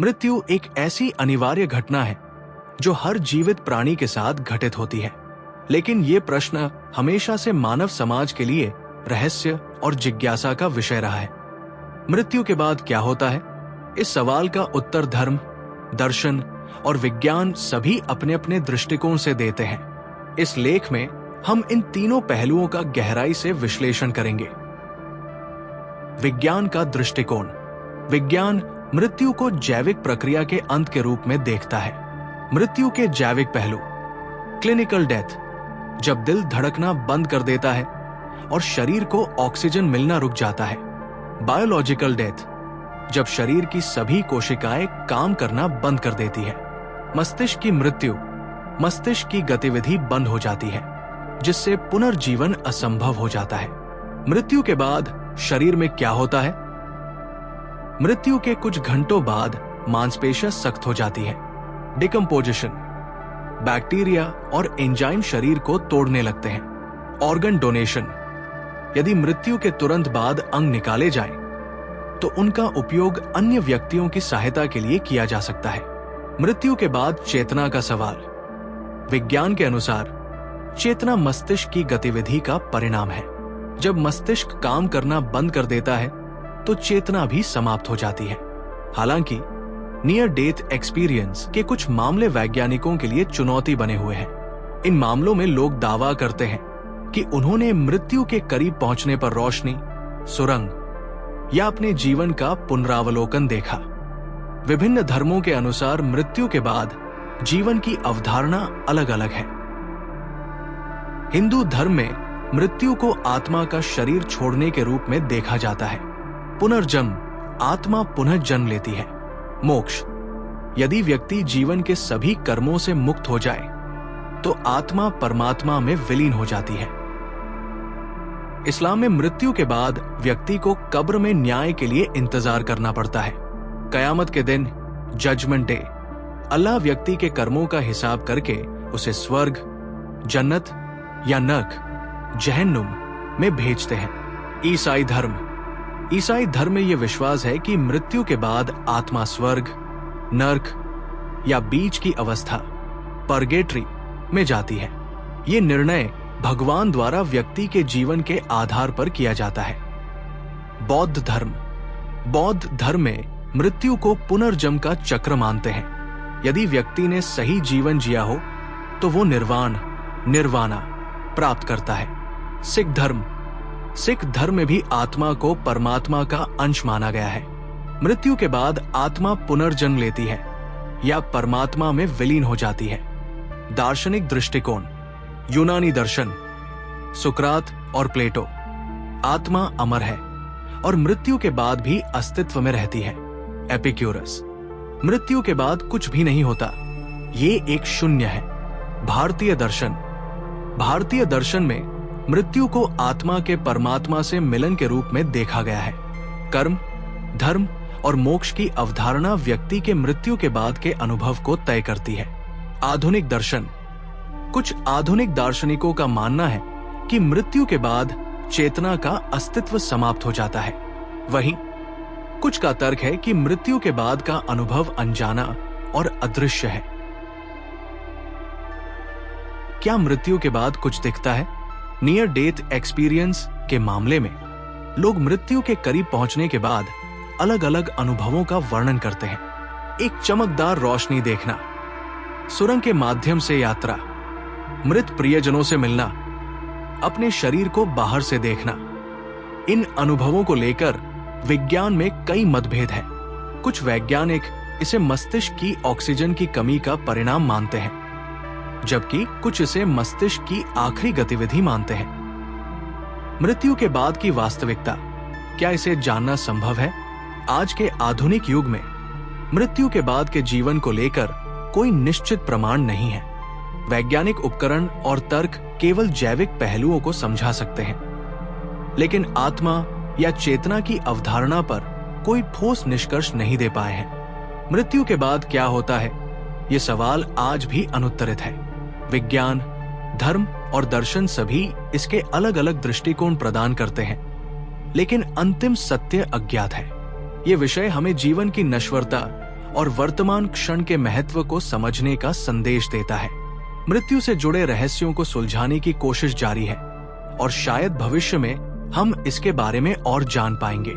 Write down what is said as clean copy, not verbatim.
मृत्यु एक ऐसी अनिवार्य घटना है जो हर जीवित प्राणी के साथ घटित होती है, लेकिन ये प्रश्न हमेशा से मानव समाज के लिए रहस्य और जिज्ञासा का विषय रहा है। मृत्यु के बाद क्या होता है? इस सवाल का उत्तर धर्म, दर्शन और विज्ञान सभी अपने अपने दृष्टिकोण से देते हैं। इस लेख में हम इन तीनों पहलुओं का गहराई से विश्लेषण करेंगे। विज्ञान का दृष्टिकोण। विज्ञान मृत्यु को जैविक प्रक्रिया के अंत के रूप में देखता है। मृत्यु के जैविक पहलू। क्लिनिकल डेथ, जब दिल धड़कना बंद कर देता है और शरीर को ऑक्सीजन मिलना रुक जाता है। बायोलॉजिकल डेथ, जब शरीर की सभी कोशिकाएं काम करना बंद कर देती है। मस्तिष्क की मृत्यु, मस्तिष्क की गतिविधि बंद हो जाती है, जिससे पुनर्जीवन असंभव हो जाता है। मृत्यु के बाद शरीर में क्या होता है? मृत्यु के कुछ घंटों बाद मांसपेशियां सख्त हो जाती है। डिकम्पोजिशन, बैक्टीरिया और एंजाइम शरीर को तोड़ने लगते हैं। ऑर्गन डोनेशन, यदि मृत्यु के तुरंत बाद अंग निकाले जाएं, तो उनका उपयोग अन्य व्यक्तियों की सहायता के लिए किया जा सकता है। मृत्यु के बाद चेतना का सवाल। विज्ञान के अनुसार चेतना मस्तिष्क की गतिविधि का परिणाम है। जब मस्तिष्क काम करना बंद कर देता है तो चेतना भी समाप्त हो जाती है। हालांकि नियर डेथ एक्सपीरियंस के कुछ मामले वैज्ञानिकों के लिए चुनौती बने हुए हैं। इन मामलों में लोग दावा करते हैं कि उन्होंने मृत्यु के करीब पहुंचने पर रोशनी, सुरंग या अपने जीवन का पुनरावलोकन देखा। विभिन्न धर्मों के अनुसार मृत्यु के बाद जीवन की अवधारणा अलग अलग है। हिंदू धर्म में मृत्यु को आत्मा का शरीर छोड़ने के रूप में देखा जाता है। पुनर्जन्म, आत्मा पुनः जन्म लेती है। मोक्ष, यदि व्यक्ति जीवन के सभी कर्मों से मुक्त हो जाए तो आत्मा परमात्मा में विलीन हो जाती है। इस्लाम में मृत्यु के बाद व्यक्ति को कब्र में न्याय के लिए इंतजार करना पड़ता है। कयामत के दिन, जजमेंट डे, अल्लाह व्यक्ति के कर्मों का हिसाब करके उसे स्वर्ग, जन्नत या नर्क, जहन्नुम में भेजते हैं। ईसाई धर्म में यह विश्वास है कि मृत्यु के बाद आत्मा स्वर्ग, नर्क या बीच की अवस्था, परगेटरी में जाती है। ये निर्णय भगवान द्वारा व्यक्ति के जीवन के आधार पर किया जाता है। बौद्ध धर्म में मृत्यु को पुनर्जन्म का चक्र मानते हैं। यदि व्यक्ति ने सही जीवन जिया हो तो वो निर्वाणा प्राप्त करता है। सिख धर्म में भी आत्मा को परमात्मा का अंश माना गया है। मृत्यु के बाद आत्मा पुनर्जन्म लेती है या परमात्मा में विलीन हो जाती है। दार्शनिक दृष्टिकोण। यूनानी दर्शन, सुकरात और प्लेटो, आत्मा अमर है और मृत्यु के बाद भी अस्तित्व में रहती है। एपिक्यूरस, मृत्यु के बाद कुछ भी नहीं होता, ये एक शून्य है। भारतीय दर्शन में मृत्यु को आत्मा के परमात्मा से मिलन के रूप में देखा गया है। कर्म, धर्म और मोक्ष की अवधारणा व्यक्ति के मृत्यु के बाद के अनुभव को तय करती है। आधुनिक दर्शन। कुछ आधुनिक दार्शनिकों का मानना है कि मृत्यु के बाद चेतना का अस्तित्व समाप्त हो जाता है। वहीं कुछ का तर्क है कि मृत्यु के बाद का अनुभव अनजाना और अदृश्य है। क्या मृत्यु के बाद कुछ दिखता है? नियर डेथ एक्सपीरियंस के मामले में लोग मृत्यु के करीब पहुंचने के बाद अलग अलग अनुभवों का वर्णन करते हैं। एक चमकदार रोशनी देखना, सुरंग के माध्यम से यात्रा, मृत प्रियजनों से मिलना, अपने शरीर को बाहर से देखना। इन अनुभवों को लेकर विज्ञान में कई मतभेद हैं। कुछ वैज्ञानिक इसे मस्तिष्क की ऑक्सीजन की कमी का परिणाम मानते हैं, जबकि कुछ इसे मस्तिष्क की आखिरी गतिविधि मानते हैं। मृत्यु के बाद की वास्तविकता, क्या इसे जानना संभव है? आज के आधुनिक युग में मृत्यु के बाद के जीवन को लेकर कोई निश्चित प्रमाण नहीं है। वैज्ञानिक उपकरण और तर्क केवल जैविक पहलुओं को समझा सकते हैं, लेकिन आत्मा या चेतना की अवधारणा पर कोई ठोस निष्कर्ष नहीं दे पाए हैं। मृत्यु के बाद क्या होता है, ये सवाल आज भी अनुत्तरित है। विज्ञान, धर्म और दर्शन सभी इसके अलग अलग दृष्टिकोण प्रदान करते हैं, लेकिन अंतिम सत्य अज्ञात है। ये विषय हमें जीवन की नश्वरता और वर्तमान क्षण के महत्व को समझने का संदेश देता है। मृत्यु से जुड़े रहस्यों को सुलझाने की कोशिश जारी है और शायद भविष्य में हम इसके बारे में और जान पाएंगे।